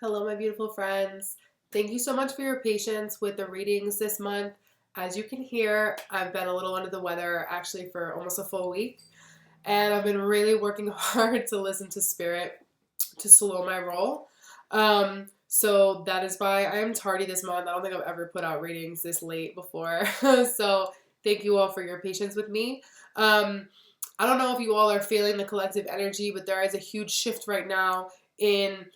Hello, my beautiful friends. Thank you so much for your patience with the readings this month. As you can hear, I've been a little under the weather actually for almost a full week, and I've been really working hard to listen to spirit to slow my roll. So that is why I am tardy this month. I don't think I've ever put out readings this late before. So thank you all for your patience with me. I don't know if you all are feeling the collective energy, but there is a huge shift right now in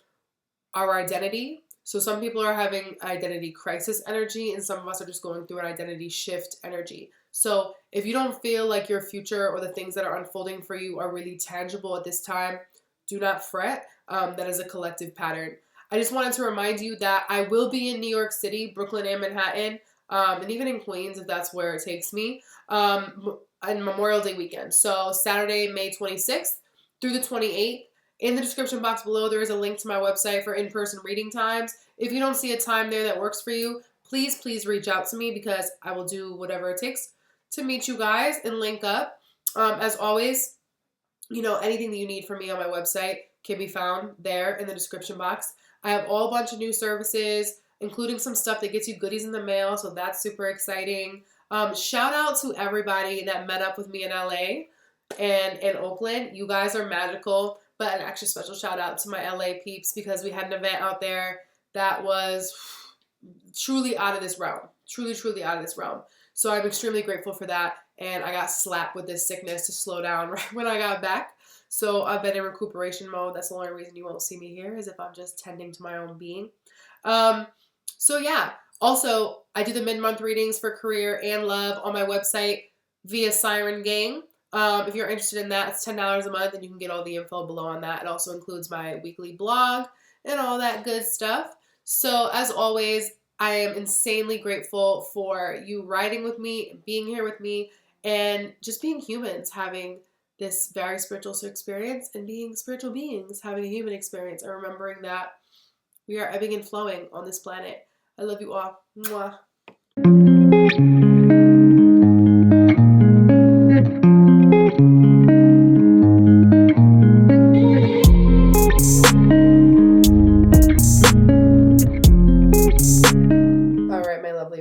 our identity. So some people are having identity crisis energy, and some of us are just going through an identity shift energy. So if you don't feel like your future or the things that are unfolding for you are really tangible at this time, do not fret. That is a collective pattern. I just wanted to remind you that I will be in New York City, Brooklyn, and Manhattan, and even in Queens if that's where it takes me, on Memorial Day weekend. So Saturday, May 26th through the 28th. In the description box below, there is a link to my website for in-person reading times. If you don't see a time there that works for you, please reach out to me because I will do whatever it takes to meet you guys and link up. As always, anything that you need from me on my website can be found there in the description box. I have a bunch of new services, including some stuff that gets you goodies in the mail, so that's super exciting. Shout out to everybody that met up with me in LA and in Oakland. You guys are magical. But an extra special shout out to my LA peeps because we had an event out there that was truly out of this realm. Truly out of this realm. So I'm extremely grateful for that. And I got slapped with this sickness to slow down right when I got back. So I've been in recuperation mode. That's the only reason you won't see me here is if I'm just tending to my own being. So yeah. Also, I do the mid-month readings for career and love on my website via Siren Gang. If you're interested in that, it's $10 a month and you can get all the info below on that. It also includes my weekly blog and all that good stuff. So as always, I am insanely grateful for you riding with me, being here with me, and just being humans, having this very spiritual experience and being spiritual beings, having a human experience, and remembering that we are ebbing and flowing on this planet. I love you all. Mwah.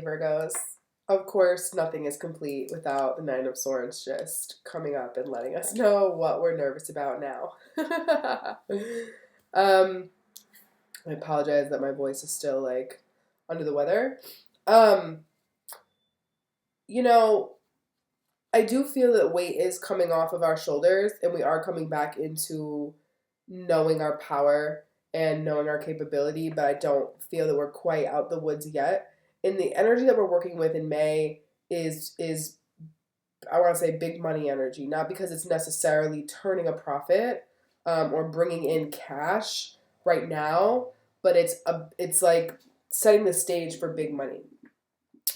Virgos. Of course, nothing is complete without the Nine of Swords just coming up and letting us know what we're nervous about now. I apologize that my voice is still like under the weather. I do feel that weight is coming off of our shoulders and we are coming back into knowing our power and knowing our capability, but I don't feel that we're quite out the woods yet. And the energy that we're working with in May is I want to say big money energy, not because it's necessarily turning a profit or bringing in cash right now, but it's like setting the stage for big money.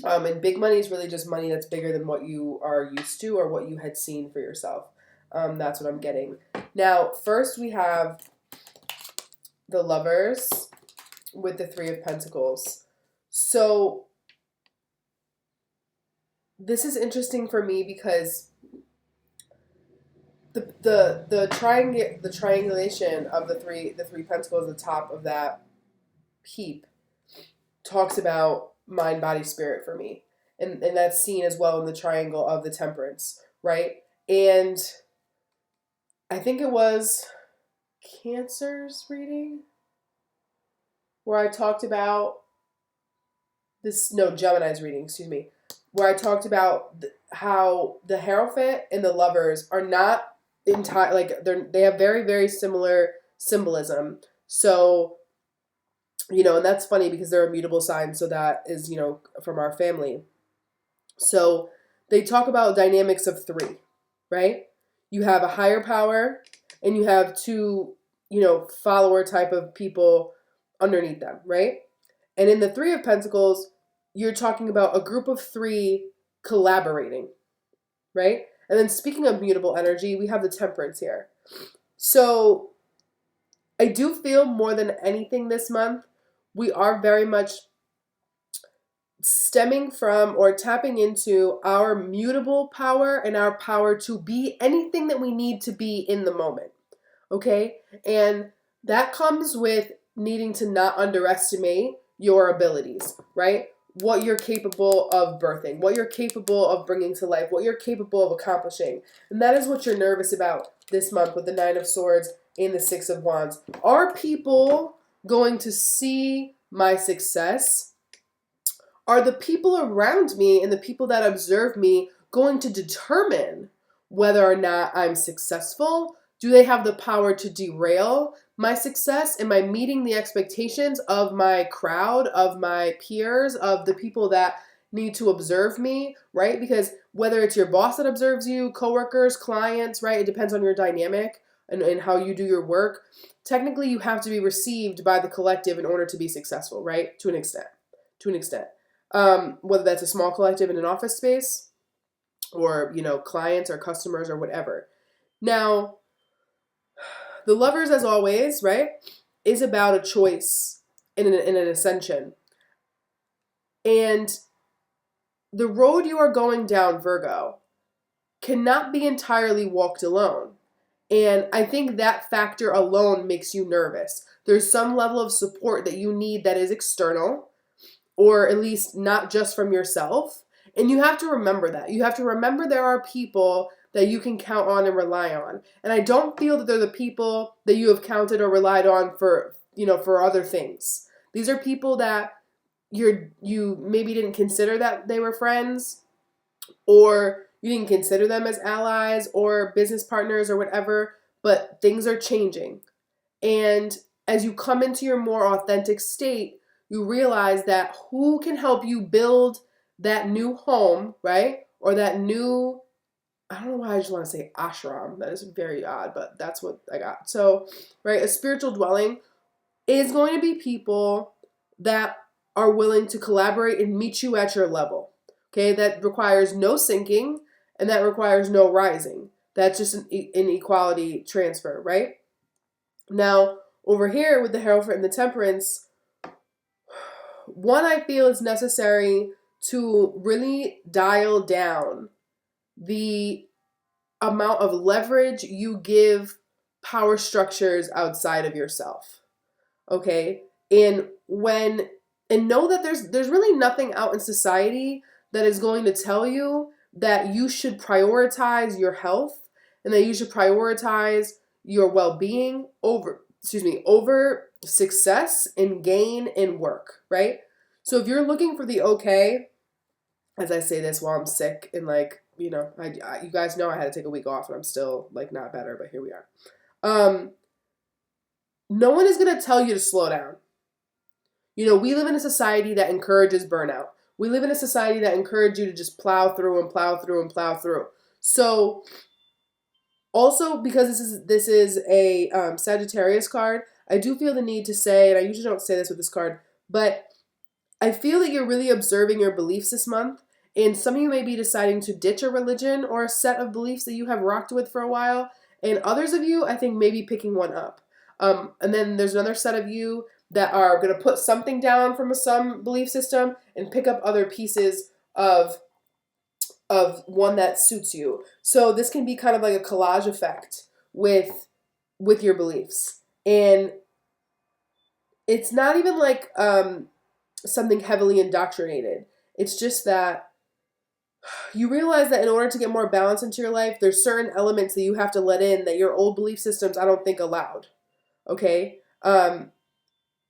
And big money is really just money that's bigger than what you are used to or what you had seen for yourself. That's what I'm getting. Now, first we have the Lovers with the Three of Pentacles. So this is interesting for me because the triangulation of the three pentacles at the top of that heap talks about mind, body, spirit for me. And that's seen as well in the triangle of the Temperance, right? And I think it was Cancer's reading where I talked about Gemini's reading, where I talked about how the Hierophant and the Lovers are not entire, like they have very, very similar symbolism. So, and that's funny because they're immutable signs, so that is, from our family. So they talk about dynamics of three, right? You have a higher power and you have two, follower type of people underneath them, right? And in the Three of Pentacles, you're talking about a group of three collaborating, right? And then speaking of mutable energy, we have the Temperance here. So I do feel more than anything this month, we are very much stemming from or tapping into our mutable power and our power to be anything that we need to be in the moment, okay? And that comes with needing to not underestimate your abilities, right? What you're capable of birthing, what you're capable of bringing to life, what you're capable of accomplishing. And that is what you're nervous about this month with the Nine of Swords and the Six of Wands. Are people going to see my success? Are the people around me and the people that observe me going to determine whether or not I'm successful? Do they have the power to derail my success? Am I meeting the expectations of my crowd, of my peers, of the people that need to observe me, right? Because whether it's your boss that observes you, coworkers, clients, right? It depends on your dynamic and how you do your work. Technically, you have to be received by the collective in order to be successful, right? To an extent. To an extent. Whether that's a small collective in an office space or, clients or customers or whatever. Now, the Lovers, as always, right, is about a choice in an ascension. And the road you are going down, Virgo, cannot be entirely walked alone. And I think that factor alone makes you nervous. There's some level of support that you need that is external, or at least not just from yourself. And you have to remember that. You have to remember there are people that you can count on and rely on. And I don't feel that they're the people that you have counted or relied on for other things. These are people that you maybe didn't consider that they were friends, or you didn't consider them as allies or business partners or whatever, but things are changing. And as you come into your more authentic state, you realize that who can help you build that new home, right? Or that new, I don't know why I just want to say ashram. That is very odd, but that's what I got. So, right, a spiritual dwelling is going to be people that are willing to collaborate and meet you at your level. Okay, that requires no sinking and that requires no rising. That's just an equality transfer, right? Now, over here with the Hierophant and the Temperance, one, I feel it's necessary to really dial down the amount of leverage you give power structures outside of yourself. Okay? And know that there's really nothing out in society that is going to tell you that you should prioritize your health and that you should prioritize your well-being over success and gain in work, right? So if you're looking for the okay, as I say this while I'm sick and you guys know I had to take a week off and I'm still not better, but here we are. No one is going to tell you to slow down. We live in a society that encourages burnout. We live in a society that encourages you to just plow through and plow through and plow through. So also, because this is a Sagittarius card, I do feel the need to say, and I usually don't say this with this card, but I feel that you're really observing your beliefs this month, and some of you may be deciding to ditch a religion or a set of beliefs that you have rocked with for a while, and others of you, I think, may be picking one up. And then there's another set of you that are going to put something down from some belief system and pick up other pieces of one that suits you. So this can be kind of like a collage effect with your beliefs. And it's not even like something heavily indoctrinated. It's just that you realize that in order to get more balance into your life, there's certain elements that you have to let in that your old belief systems I don't think allowed. Okay?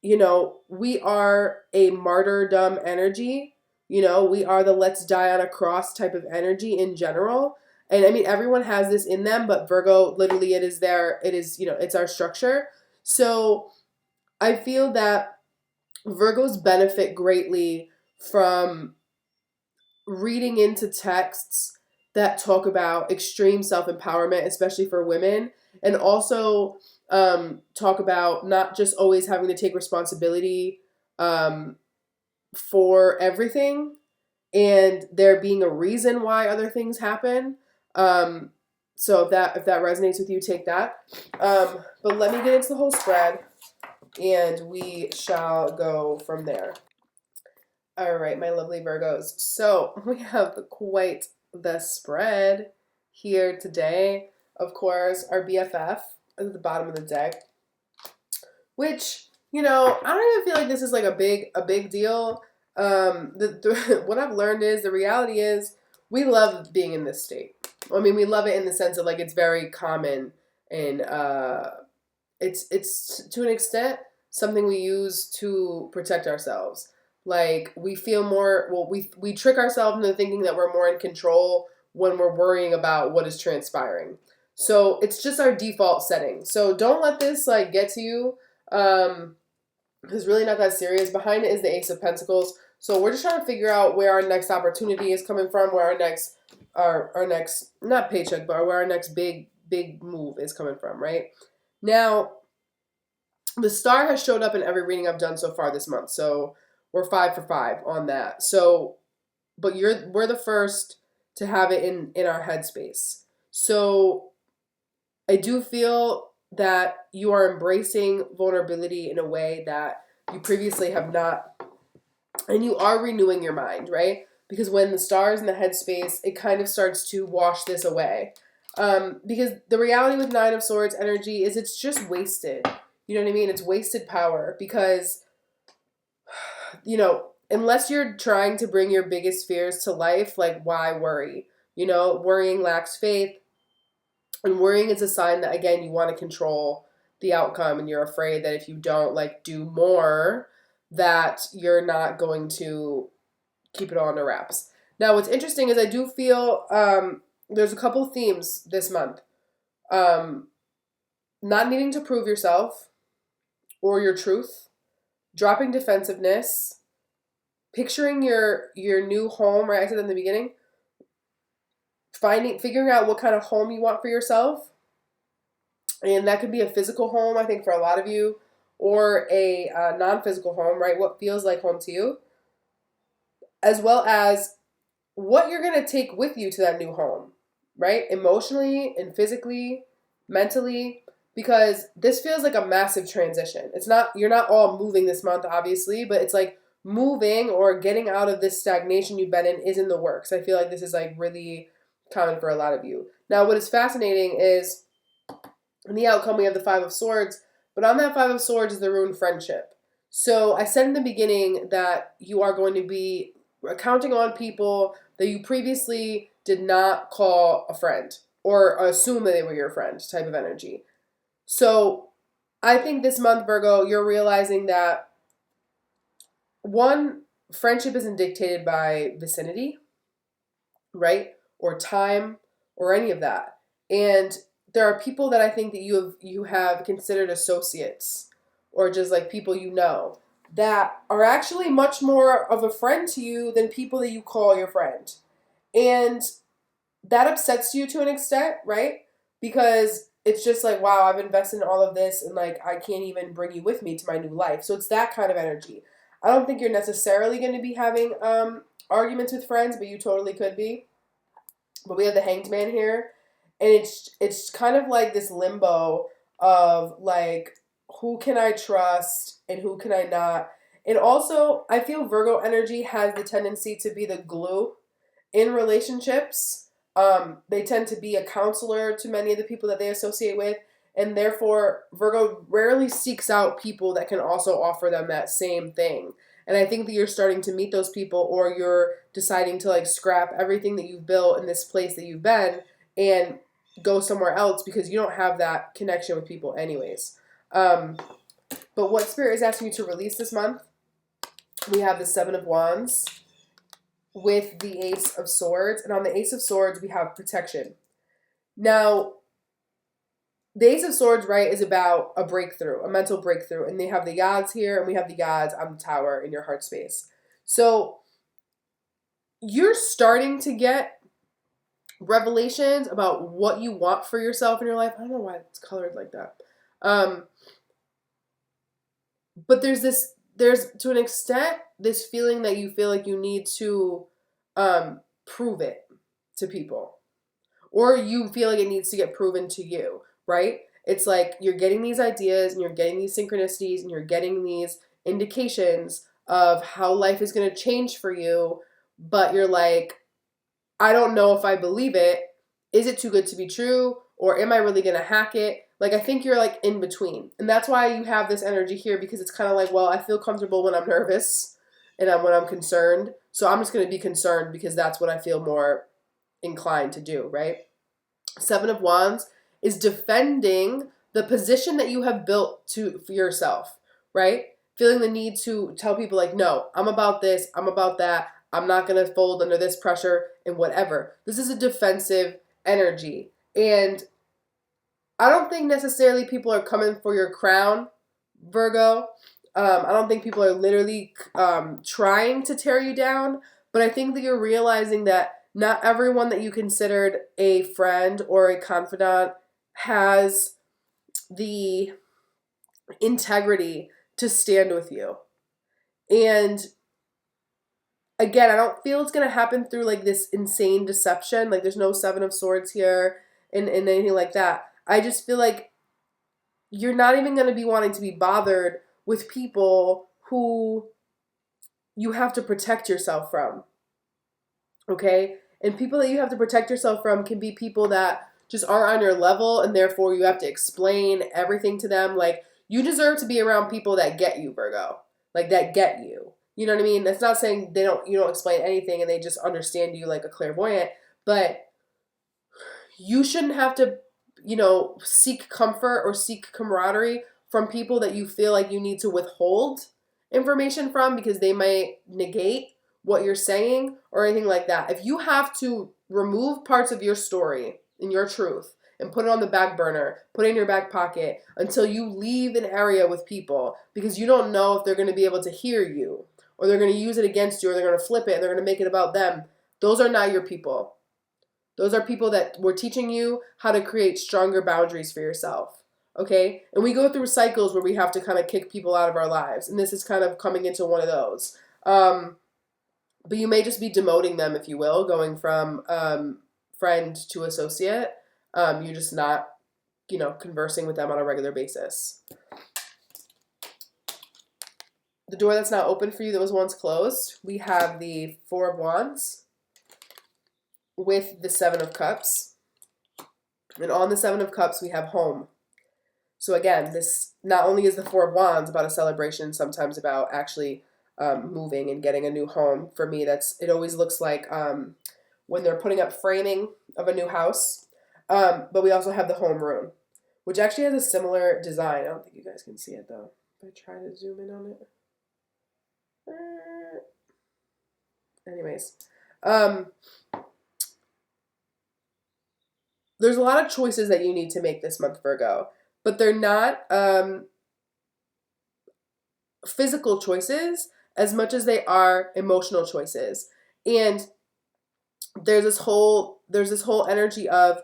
We are a martyrdom energy. We are the let's die on a cross type of energy in general. And I mean, everyone has this in them, but Virgo, literally it's our structure. So I feel that Virgos benefit greatly from reading into texts that talk about extreme self-empowerment, especially for women, and also talk about not just always having to take responsibility for everything and there being a reason why other things happen. So if that resonates with you, take that. But let me get into the whole spread and we shall go from there. All right, my lovely Virgos. So we have quite the spread here today. Of course, our BFF at the bottom of the deck, which I don't even feel like this is like a big deal. What I've learned is the reality is we love being in this state. I mean, we love it in the sense of like it's very common and it's to an extent something we use to protect ourselves. Like we feel more well, we trick ourselves into thinking that we're more in control when we're worrying about what is transpiring. So it's just our default setting. So don't let this like get to you. It's really not that serious. Behind it is the Ace of Pentacles. So we're just trying to figure out where our next opportunity is coming from, where our next not paycheck, but where our next big move is coming from, right? Now, the star has showed up in every reading I've done so far this month. So we're 5 for 5 on that. So but we're the first to have it in our headspace. So I do feel that you are embracing vulnerability in a way that you previously have not, and you are renewing your mind, right? Because when the star is in the headspace, it kind of starts to wash this away. Because the reality with Nine of Swords energy is it's just wasted. You know what I mean? It's wasted power because, unless you're trying to bring your biggest fears to life, like why worry? Worrying lacks faith. And worrying is a sign that, again, you want to control the outcome and you're afraid that if you don't, like, do more, that you're not going to keep it all under wraps. Now, what's interesting is I do feel there's a couple themes this month. Not needing to prove yourself or your truth, dropping defensiveness, picturing your new home, right? I said in the beginning, figuring out what kind of home you want for yourself. And that could be a physical home, I think, for a lot of you, or a non-physical home, right? What feels like home to you, as well as what you're going to take with you to that new home, right? Emotionally and physically, mentally, because this feels like a massive transition. You're not all moving this month, obviously, but it's like moving or getting out of this stagnation you've been in is in the works. I feel like this is like really common for a lot of you. Now, what is fascinating is in the outcome, we have the Five of Swords, but on that Five of Swords is the ruined friendship. So I said in the beginning that you are going to be counting on people that you previously did not call a friend or assume that they were your friend type of energy. So I think this month, Virgo, you're realizing that one, friendship isn't dictated by vicinity, right? Or time or any of that. And there are people that I think that you have considered associates or just like people that are actually much more of a friend to you than people that you call your friend. And that upsets you to an extent, right? Because it's just like, wow, I've invested in all of this and like I can't even bring you with me to my new life. So it's that kind of energy. I don't think you're necessarily going to be having arguments with friends, but you totally could be. But we have the Hanged Man here, and it's kind of like this limbo of like who can I trust and who can I not. And also, I feel Virgo energy has the tendency to be the glue in relationships. They tend to be a counselor to many of the people that they associate with, and therefore Virgo rarely seeks out people that can also offer them that same thing. And I think that you're starting to meet those people, or you're deciding to like scrap everything that you've built in this place that you've been and go somewhere else because you don't have that connection with people anyways. But what Spirit is asking you to release this month, we have the Seven of Wands with the Ace of Swords. And on the Ace of Swords, we have protection. Now, the Ace of Swords, right, is about a breakthrough, a mental breakthrough. And they have the Yads here, and we have the Yads on the tower in your heart space. So you're starting to get revelations about what you want for yourself in your life. I don't know why it's colored like that. But there's to an extent, this feeling that you feel like you need to prove it to people. Or you feel like it needs to get proven to you, right? It's like you're getting these ideas and you're getting these synchronicities and you're getting these indications of how life is going to change for you, but you're like, I don't know if I believe it. Is it too good to be true? Or am I really going to hack it? Like, I think you're like in between. And that's why you have this energy here, because it's kind of like, well, I feel comfortable when I'm nervous and when I'm concerned. So I'm just going to be concerned because that's what I feel more inclined to do, right? Seven of Wands is defending the position that you have built for yourself, right? Feeling the need to tell people like, no, I'm about this, I'm about that, I'm not going to fold under this pressure and whatever. This is a defensive energy. And I don't think necessarily people are coming for your crown, Virgo. I don't think people are literally trying to tear you down, but I think that you're realizing that not everyone that you considered a friend or a confidant has the integrity to stand with you. And again, I don't feel it's going to happen through like this insane deception. Like there's no Seven of Swords here and anything like that. I just feel like you're not even going to be wanting to be bothered with people who you have to protect yourself from. Okay? And people that you have to protect yourself from can be people that just aren't on your level, and therefore you have to explain everything to them. Like, you deserve to be around people that get you, Virgo. Like, that get you. You know what I mean? That's not saying you don't explain anything and they just understand you like a clairvoyant, but you shouldn't have to, seek comfort or seek camaraderie from people that you feel like you need to withhold information from because they might negate what you're saying or anything like that. If you have to remove parts of your story and your truth and put it on the back burner, put it in your back pocket until you leave an area with people because you don't know if they're going to be able to hear you or they're going to use it against you or they're going to flip it and they're going to make it about them, those are not your people. Those are people that were teaching you how to create stronger boundaries for yourself, okay? And we go through cycles where we have to kind of kick people out of our lives, and this is kind of coming into one of those. But you may just be demoting them, if you will, going from friend to associate. You're just not, conversing with them on a regular basis. The door that's now open for you that was once closed, we have the Four of Wands with the Seven of Cups. And on the Seven of Cups, we have home. So again, this not only is the Four of Wands about a celebration, sometimes about actually moving and getting a new home. For me, it always looks like when they're putting up framing of a new house. But we also have the home rune, which actually has a similar design. I don't think you guys can see it though. If I try to zoom in on it. Anyways. There's a lot of choices that you need to make this month, Virgo, but they're not physical choices as much as they are emotional choices. And there's this whole energy of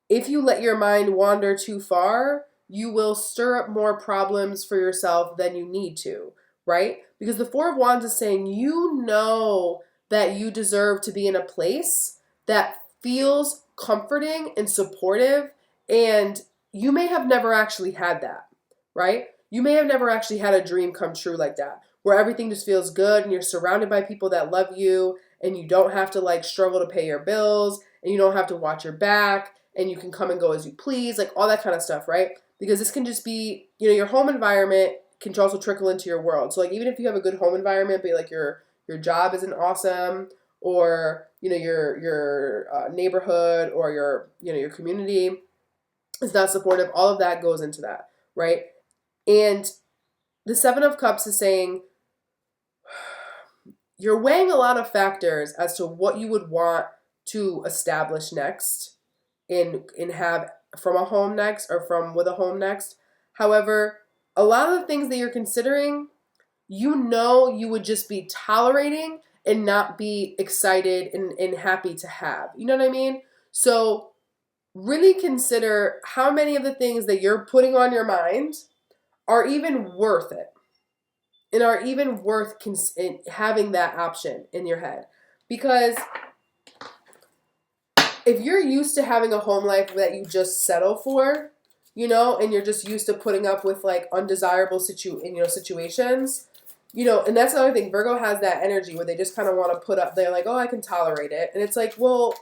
if you let your mind wander too far, you will stir up more problems for yourself than you need to, right? Because the Four of Wands is saying that you deserve to be in a place that feels comforting and supportive, and you may have never actually had that, right? You may have never actually had a dream come true like that, where everything just feels good and you're surrounded by people that love you and you don't have to like struggle to pay your bills and you don't have to watch your back and you can come and go as you please, like all that kind of stuff, right? Because this can just be, your home environment can also trickle into your world. So like even if you have a good home environment, but like your job isn't awesome, or your neighborhood or your community is not supportive, all of that goes into that, right? And the Seven of Cups is saying you're weighing a lot of factors as to what you would want to establish next and have from a home next or from with a home next. However, a lot of the things that you're considering, you would just be tolerating and not be excited and happy to have. You know what I mean? So really consider how many of the things that you're putting on your mind are even worth it and are even worth having that option in your head. Because if you're used to having a home life that you just settle for, and you're just used to putting up with like undesirable situations, and that's another thing. Virgo has that energy where they just kind of want to put up, they're like, oh, I can tolerate it. And it's like, well,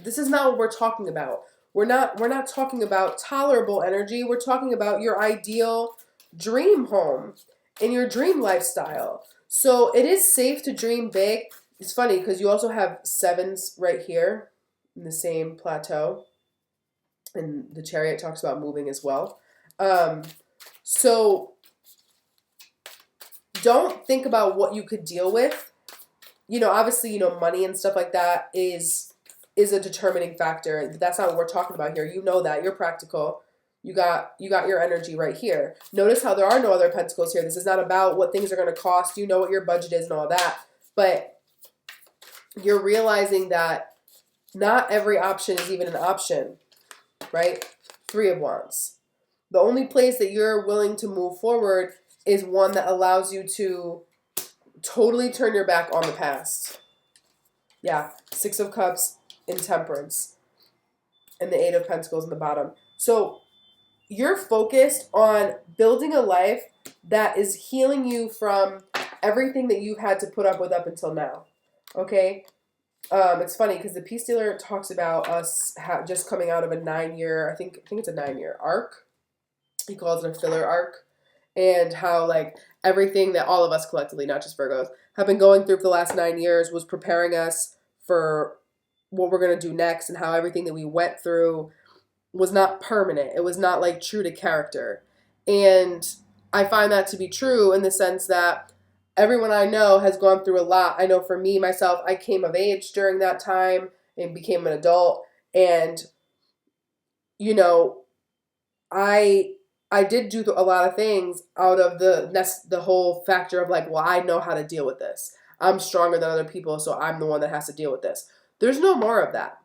this is not what we're talking about. We're not talking about tolerable energy. We're talking about your ideal dream home and your dream lifestyle. So it is safe to dream big. It's funny because you also have sevens right here in the same plateau. And the Chariot talks about moving as well. So don't think about what you could deal with. Obviously, money and stuff like that is a determining factor. That's not what we're talking about here. You know that. You're practical. You got your energy right here. Notice how there are no other pentacles here. This is not about what things are going to cost. You know what your budget is and all that. But you're realizing that not every option is even an option, right? Three of Wands. The only place that you're willing to move forward is one that allows you to totally turn your back on the past. Yeah, Six of Cups in Temperance and the Eight of Pentacles in the bottom. So you're focused on building a life that is healing you from everything that you've had to put up with up until now. Okay? It's funny because the Peace Dealer talks about us just coming out of a 9-year, I think it's a 9-year arc. He calls it a filler arc. And how, like, everything that all of us collectively, not just Virgos, have been going through for the last 9 years was preparing us for what we're going to do next, and how everything that we went through was not permanent. It was not, like, true to character. And I find that to be true in the sense that everyone I know has gone through a lot. I know for me, myself, I came of age during that time and became an adult. And, I did do a lot of things out of the whole factor of like, well, I know how to deal with this. I'm stronger than other people, so I'm the one that has to deal with this. There's no more of that.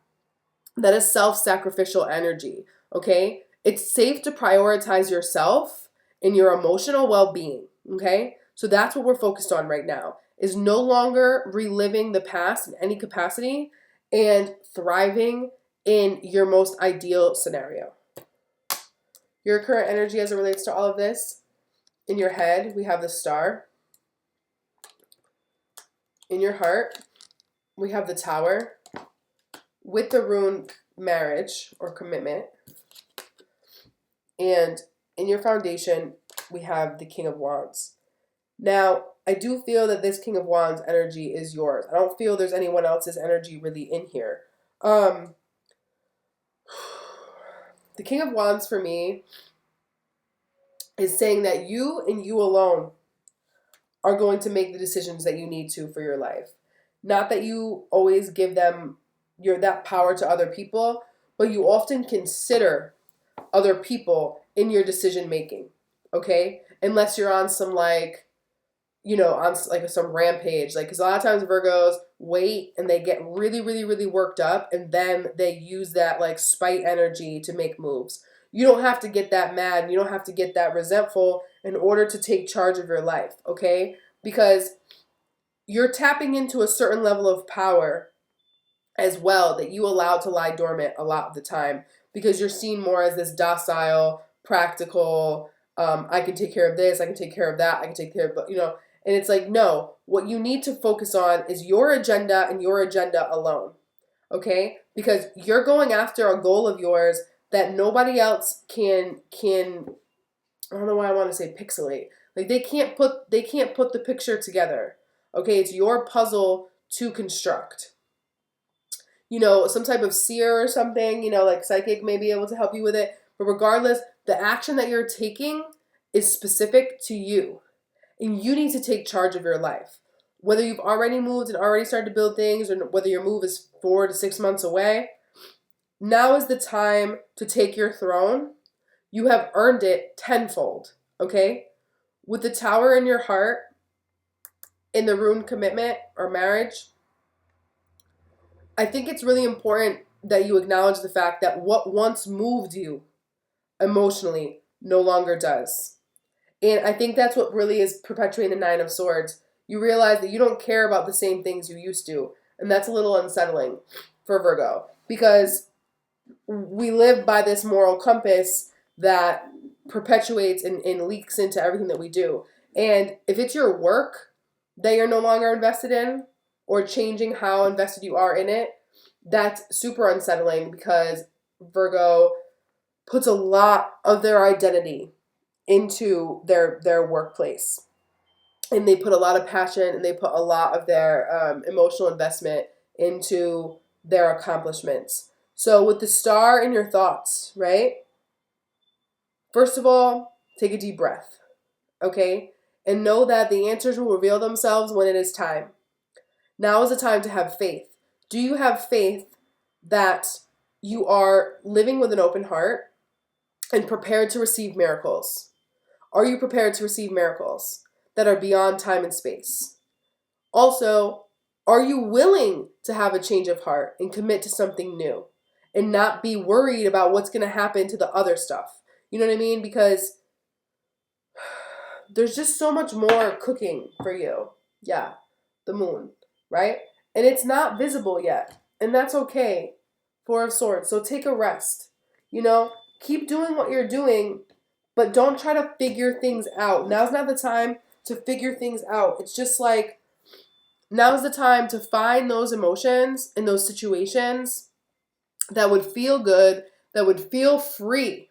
That is self-sacrificial energy, okay? It's safe to prioritize yourself and your emotional well-being, okay? So that's what we're focused on right now, is no longer reliving the past in any capacity and thriving in your most ideal scenario. Your current energy as it relates to all of this. In your head, we have the Star. In your heart, we have the Tower. With the rune Marriage or Commitment. And in your foundation, we have the King of Wands. Now, I do feel that this King of Wands energy is yours. I don't feel there's anyone else's energy really in here. The King of Wands for me is saying that you and you alone are going to make the decisions that you need to for your life. Not that you always give them that power to other people, but you often consider other people in your decision making, okay? Unless you're on some on like some rampage, because a lot of times Virgos wait and they get really, really, really worked up, and then they use that like spite energy to make moves. You don't have to get that mad. You don't have to get that resentful in order to take charge of your life, okay? Because you're tapping into a certain level of power as well that you allow to lie dormant a lot of the time, because you're seen more as this docile, practical, I can take care of this, I can take care of that, I can take care of, and it's like, no, what you need to focus on is your agenda and your agenda alone, okay? Because you're going after a goal of yours that nobody else can, I don't know why I want to say pixelate. Like they can't put the picture together, okay? It's your puzzle to construct. Some type of seer or something, like psychic may be able to help you with it. But regardless, the action that you're taking is specific to you. And you need to take charge of your life. Whether you've already moved and already started to build things, or whether your move is 4 to 6 months away, now is the time to take your throne. You have earned it tenfold, okay? With the Tower in your heart, in the rune Commitment or Marriage, I think it's really important that you acknowledge the fact that what once moved you emotionally no longer does. And I think that's what really is perpetuating the Nine of Swords. You realize that you don't care about the same things you used to. And that's a little unsettling for Virgo. Because we live by this moral compass that perpetuates and leaks into everything that we do. And if it's your work that you're no longer invested in, or changing how invested you are in it, that's super unsettling, because Virgo puts a lot of their identity into their workplace. And they put a lot of passion and they put a lot of their emotional investment into their accomplishments. So with the star in your thoughts, right? First of all, take a deep breath, okay? And know that the answers will reveal themselves when it is time. Now is the time to have faith. Do you have faith that you are living with an open heart and prepared to receive miracles? Are you prepared to receive miracles that are beyond time and space? Also, are you willing to have a change of heart and commit to something new and not be worried about what's going to happen to the other stuff? You know what I mean? Because there's just so much more cooking for you. Yeah, the moon, right? And it's not visible yet. And that's okay. Four of Swords. So take a rest. You know, keep doing what you're doing, but don't try to figure things out. Now's not the time to figure things out. It's just like, now's the time to find those emotions in those situations that would feel good, that would feel free,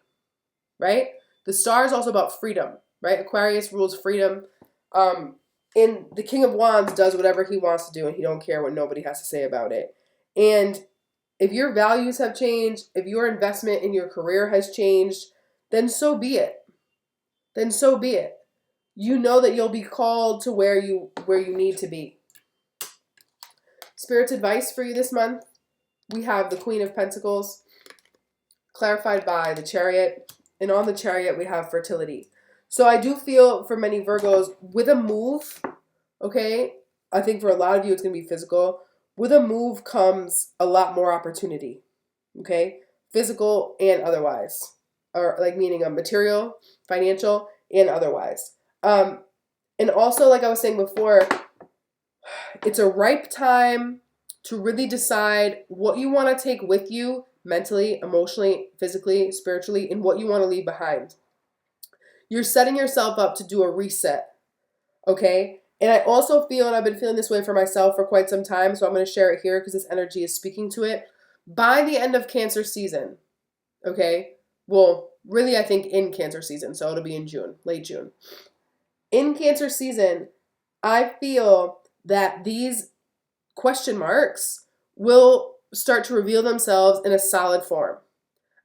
right? The star is also about freedom, right? Aquarius rules freedom. And the King of Wands does whatever he wants to do, and he don't care what nobody has to say about it. And if your values have changed, if your investment in your career has changed, then so be it. Then so be it. You know that you'll be called to where you need to be. Spirit's advice for you this month, we have the Queen of Pentacles, clarified by the Chariot, and on the Chariot we have fertility. So I do feel for many Virgos, with a move, okay, I think for a lot of you it's going to be physical. With a move comes a lot more opportunity, okay, physical and otherwise, or like meaning a material, financial, and otherwise. And also, like I was saying before, it's a ripe time to really decide what you want to take with you mentally, emotionally, physically, spiritually, and what you want to leave behind. You're setting yourself up to do a reset, okay? And I also feel, and I've been feeling this way for myself for quite some time, so I'm going to share it here because this energy is speaking to it. By the end of Cancer season, okay? Well, really I think in Cancer season, so it'll be in June, late June. In Cancer season, I feel that these question marks will start to reveal themselves in a solid form.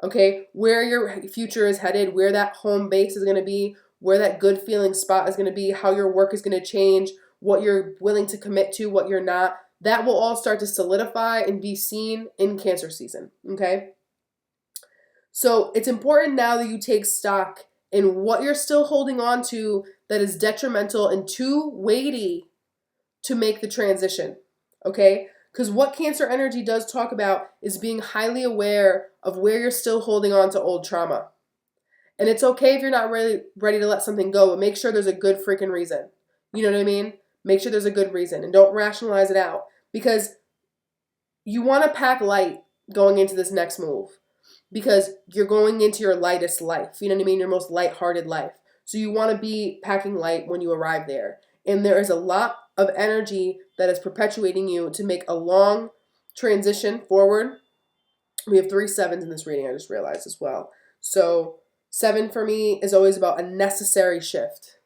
Okay, where your future is headed, where that home base is going to be, where that good feeling spot is going to be, how your work is going to change, what you're willing to commit to, what you're not. That will all start to solidify and be seen in Cancer season. Okay, so it's important now that you take stock in what you're still holding on to that is detrimental and too weighty to make the transition. Okay? Because what Cancer energy does talk about is being highly aware of where you're still holding on to old trauma. And it's okay if you're not really ready to let something go, but make sure there's a good freaking reason. You know what I mean? Make sure there's a good reason and don't rationalize it out. Because you want to pack light going into this next move. Because you're going into your lightest life. You know what I mean? Your most lighthearted life. So you want to be packing light when you arrive there. And there is a lot of energy that is perpetuating you to make a long transition forward. We have 3 sevens in this reading, I just realized as well. So 7 for me is always about a necessary shift.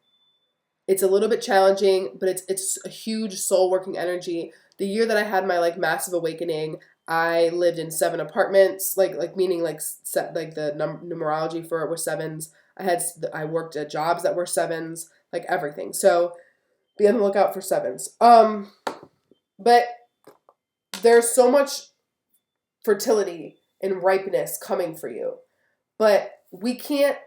It's a little bit challenging, but it's a huge soul-working energy. The year that I had my massive awakening, I lived in 7 apartments, meaning the numerology for it was 7s. I worked at jobs that were 7s, everything. So be on the lookout for 7s. But there's so much fertility and ripeness coming for you. But we can't,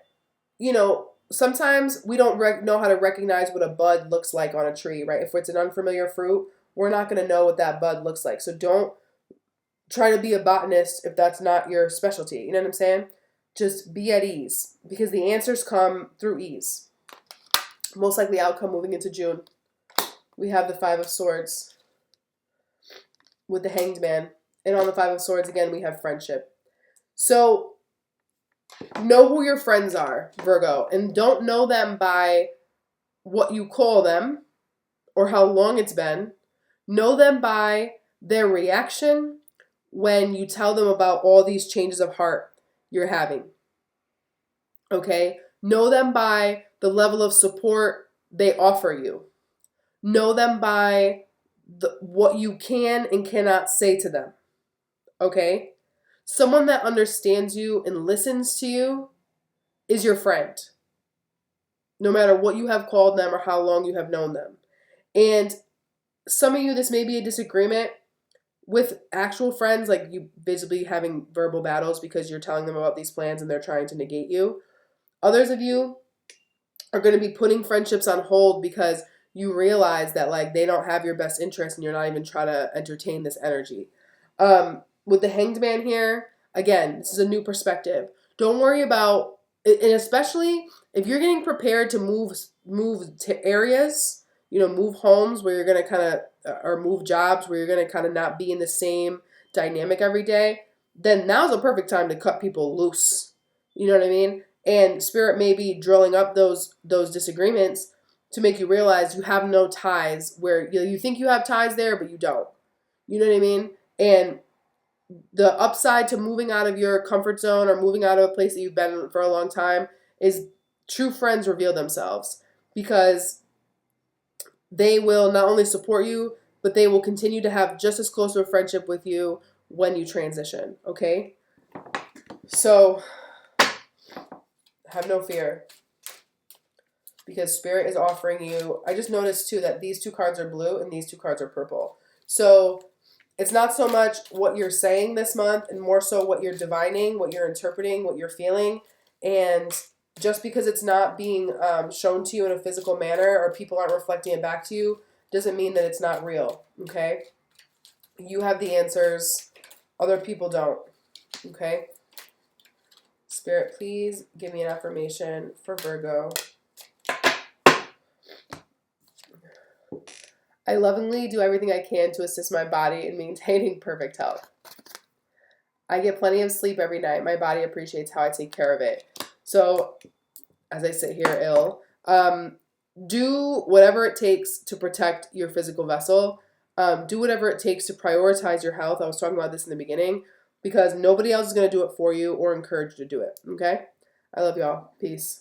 sometimes we don't know how to recognize what a bud looks like on a tree, right? If it's an unfamiliar fruit, we're not going to know what that bud looks like. So don't try to be a botanist if that's not your specialty. You know what I'm saying? Just be at ease because the answers come through ease. Most likely outcome moving into June. We have the 5 of Swords with the Hanged Man. And on the 5 of Swords, again, we have friendship. So know who your friends are, Virgo, and don't know them by what you call them or how long it's been. Know them by their reaction when you tell them about all these changes of heart you're having. Okay? Know them by the level of support they offer you. Know them by what you can and cannot say to them. Okay? Someone that understands you and listens to you is your friend, no matter what you have called them or how long you have known them. And some of you, this may be a disagreement with actual friends, like you visibly having verbal battles because you're telling them about these plans and they're trying to negate you. Others of you are going to be putting friendships on hold because you realize that like they don't have your best interest and you're not even trying to entertain this energy. With the Hanged Man here, again, this is a new perspective. Don't worry about, and especially if you're getting prepared to move to areas, move homes where you're going to kind of, or move jobs where you're going to kind of not be in the same dynamic every day, then now's a perfect time to cut people loose. You know what I mean? And Spirit may be drilling up those disagreements to make you realize you have no ties where you think you have ties there, but you don't. You know what I mean? And the upside to moving out of your comfort zone or moving out of a place that you've been in for a long time is true friends reveal themselves, because they will not only support you, but they will continue to have just as close of a friendship with you when you transition, okay? So have no fear, because Spirit is offering you, I just noticed too that these two cards are blue and these two cards are purple. So it's not so much what you're saying this month and more so what you're divining, what you're interpreting, what you're feeling. And just because it's not being shown to you in a physical manner or people aren't reflecting it back to you doesn't mean that it's not real, okay? You have the answers. Other people don't, okay? Spirit, please give me an affirmation for Virgo. I lovingly do everything I can to assist my body in maintaining perfect health. I get plenty of sleep every night. My body appreciates how I take care of it. So, as I sit here ill, do whatever it takes to protect your physical vessel. Do whatever it takes to prioritize your health. I was talking about this in the beginning, because nobody else is going to do it for you or encourage you to do it, okay? I love y'all. Peace.